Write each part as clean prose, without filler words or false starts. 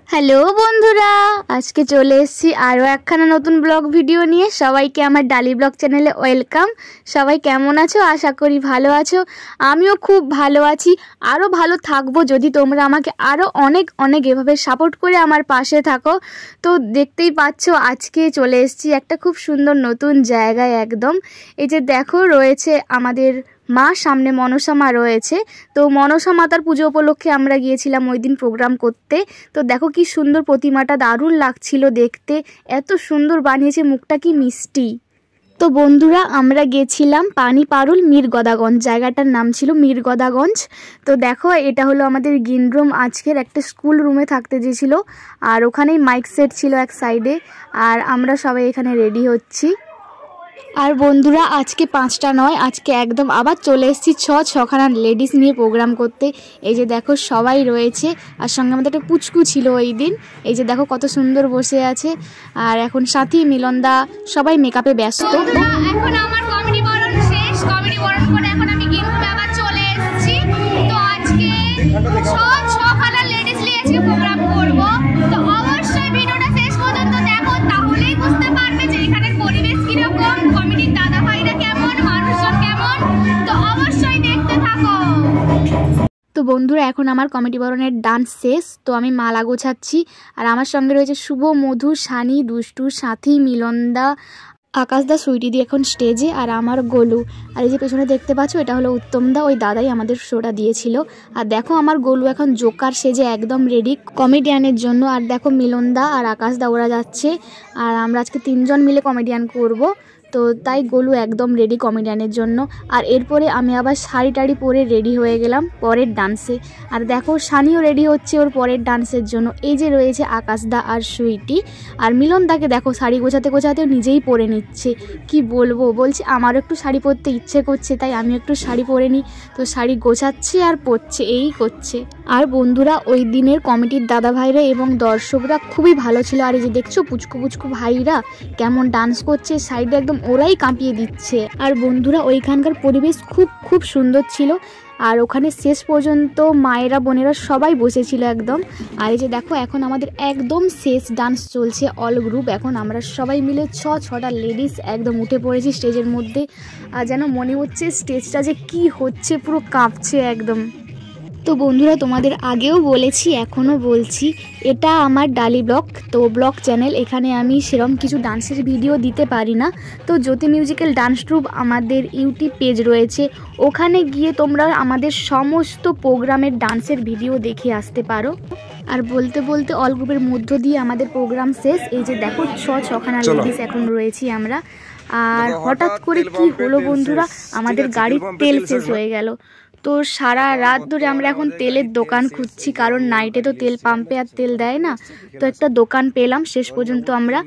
Hello বন্ধুরা, আজকে চলে এসেছি আরও একখানা নতুন ব্লগ ভিডিও নিয়ে। সবাইকে আমার ডালি ব্লগ চ্যানেলে ওয়েলকাম। সবাই কেমন আছো? আশা করি ভালো আছো। আমিও খুব ভালো আছি, আরও ভালো থাকবো যদি তোমরা আমাকে আরও অনেক অনেক এভাবে সাপোর্ট করে আমার পাশে থাকো। তো দেখতেই পাচ্ছ আজকে চলে এসেছি একটা খুব সুন্দর নতুন জায়গায় একদম। এই যে দেখো রয়েছে আমাদের মা, সামনে মনসা মা রয়েছে। তো মনসা মাতার পুজো উপলক্ষে আমরা গিয়েছিলাম ওই দিন প্রোগ্রাম করতে। তো দেখো কি সুন্দর প্রতিমাটা, দারুণ লাগছিল দেখতে, এত সুন্দর বানিয়েছে, মুখটা কি মিষ্টি। তো বন্ধুরা আমরা গেছিলাম পানিপারুল মিরগদাগঞ্জ, জায়গাটার নাম ছিল মিরগদাগঞ্জ। তো দেখো এটা হলো আমাদের গ্রিন রুম, আজকের একটা স্কুল রুমে থাকতে দিয়েছিল। আর ওখানেই মাইক সেট ছিল এক সাইডে, আর আমরা সবাই এখানে রেডি হচ্ছি। আর বন্ধুরা আজকে 5টা নয়, আজকে একদম আবার চলে এসেছি ছখানা লেডিস নিয়ে প্রোগ্রাম করতে। এই যে দেখো সবাই রয়েছে, আর সঙ্গে আমাদের একটা পুচকু ছিল ওই দিন। এই যে দেখো কত সুন্দর বসে আছে। আর এখন সাথী, মিলনদা সবাই মেকআপে ব্যস্ত। এখন আমার কমেডি বরণ শেষ, কমেডি বরণ করে এখন আমি গিন্নুমে আবার চলে এসেছি। তো আজকে ছখানা লেডিস নিয়ে আজকে প্রোগ্রাম করব। তো অবশ্যই ভিডিওটা শেষ পর্যন্ত দেখো, তাহলেই বুঝতে পারবে যে এখানের পরিবেশ কিরকম, কমেডির দাদা ভাইরা কেমন, মানুষজন কেমন। তো অবশ্যই দেখতে থাকো। তো বন্ধুরা এখন আমার কমেডি বরণের ডান্স শেষ। তো আমি মালা গোছাচ্ছি, আর আমার সঙ্গে রয়েছে শুভ, মধু, সানি, দুষ্টু, সাথী, মিলনদা, আকাশদা, সুইটি দি এখন স্টেজে, আর আমার গোলু। আর এই যে পেছনে দেখতে পাচ্ছ এটা হলো উত্তমদা, ওই দাদাই আমাদের শোটা দিয়েছিল। আর দেখো আমার গোলু এখন জোকার সেজে একদম রেডি কমেডিয়ানের জন্য। আর দেখো মিলনদা আর আকাশদা ওরা যাচ্ছে, আর আমরা আজকে 3জন মিলে কমেডিয়ান করব। তো তাই গোলু একদম রেডি কমেডিয়ানের জন্য। আর এরপরে আমি আবার শাড়ি টাড়ি পরে রেডি হয়ে গেলাম পরের ডান্সে। আর দেখো সানিও রেডি হচ্ছে ওর পরের ডান্সের জন্য। এই যে রয়েছে আকাশদা আর সুইটি। আর মিলনদাকে দেখো শাড়ি গোছাতে গোছাতেও নিজেই পরে নিচ্ছে। কি বলবো, বলছে আমারও একটু শাড়ি পরতে ইচ্ছে করছে, তাই আমি একটু শাড়ি পরে নিই। তো শাড়ি গোছাচ্ছে আর পরছে, এই করছে। আর বন্ধুরা ওই দিনের কমিটির দাদা ভাইরা এবং দর্শকরা খুবই ভালো ছিল। আর এই যে দেখছো পুচকু পুচকু ভাইরা কেমন ডান্স করছে, সাইডে একদম ওরাই কাঁপিয়ে দিচ্ছে। আর বন্ধুরা ওইখানকার পরিবেশ খুব খুব সুন্দর ছিল। আর ওখানে শেষ পর্যন্ত মায়েরা বোনেরা সবাই বসেছিল একদম। আর এই যে দেখো এখন আমাদের একদম শেষ ডান্স চলছে অল গ্রুপ। এখন আমরা সবাই মিলে ছটা লেডিস একদম উঠে পড়েছি স্টেজের মধ্যে। আর যেন মনে হচ্ছে স্টেজটা যে কি হচ্ছে, পুরো কাঁপছে একদম। তো বন্ধুরা তোমাদের আগেও বলেছি, এখনও বলছি, এটা আমার ডালি ব্লগ, তো ব্লগ চ্যানেল। এখানে আমি সেরকম কিছু ডান্সের ভিডিও দিতে পারি না। তো জ্যোতি মিউজিক্যাল ডান্স ট্রুপ আমাদের ইউটিউব পেজ রয়েছে, ওখানে গিয়ে তোমরা আমাদের সমস্ত প্রোগ্রামের ডান্সের ভিডিও দেখে আসতে পারো। আর বলতে বলতে অল গ্রুপের মধ্য দিয়ে আমাদের প্রোগ্রাম শেষ। এই যে দেখো ছখানা লেডিস এখন রয়েছি আমরা। আর হঠাৎ করে কি হলো বন্ধুরা, আমাদের গাড়ির তেল শেষ হয়ে গেল। তো সারা রাত ধরে আমরা এখন তেলের দোকান খুঁজছি, কারণ নাইটে তো তেল পাম্পে আর তেল দেয় না। তো একটা দোকান পেলাম শেষ পর্যন্ত আমরা।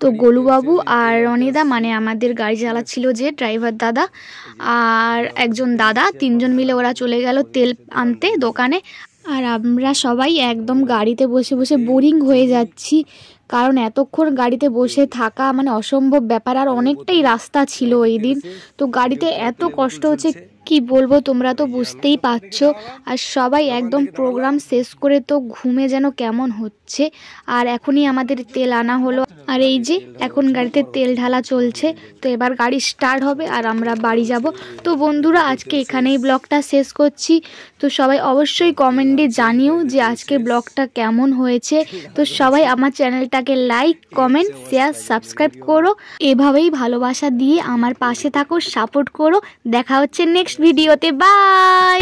তো গোলুবাবু আর রনিদা, মানে আমাদের গাড়ি চালাচ্ছিল যে ড্রাইভার দাদা, আর একজন দাদা, 3জন মিলে ওরা চলে গেল তেল আনতে দোকানে। আর আমরা সবাই একদম গাড়িতে বসে বসে বোরিং হয়ে যাচ্ছি, কারণ এতক্ষণ গাড়িতে বসে থাকা মানে অসম্ভব ব্যাপার। আর অনেকটাই রাস্তা ছিল ওই দিন, তো গাড়িতে এত কষ্ট হচ্ছে কি বলবো, তোমরা তো বুঝতেই পারছো। আর সবাই একদম প্রোগ্রাম শেষ করে তো ঘুমে যেন কেমন হচ্ছে। আর এখনই আমাদের তেল আনা হলো, আর এই যে এখন গাড়িতে তেল ঢালা চলছে। তো এবার গাড়ি স্টার্ট হবে আর আমরা বাড়ি যাব। তো বন্ধুরা আজকে এখানেই ব্লগটা শেষ করছি। তো সবাই অবশ্যই কমেন্টে জানিও যে আজকের ব্লগটা কেমন হয়েছে। তো সবাই আমার চ্যানেলটাকে লাইক, কমেন্ট, শেয়ার, সাবস্ক্রাইব করো। এভাবেই ভালোবাসা দিয়ে আমার পাশে থাকো, সাপোর্ট করো। দেখা হচ্ছে নেক্সট ভিডিওতে। বাই।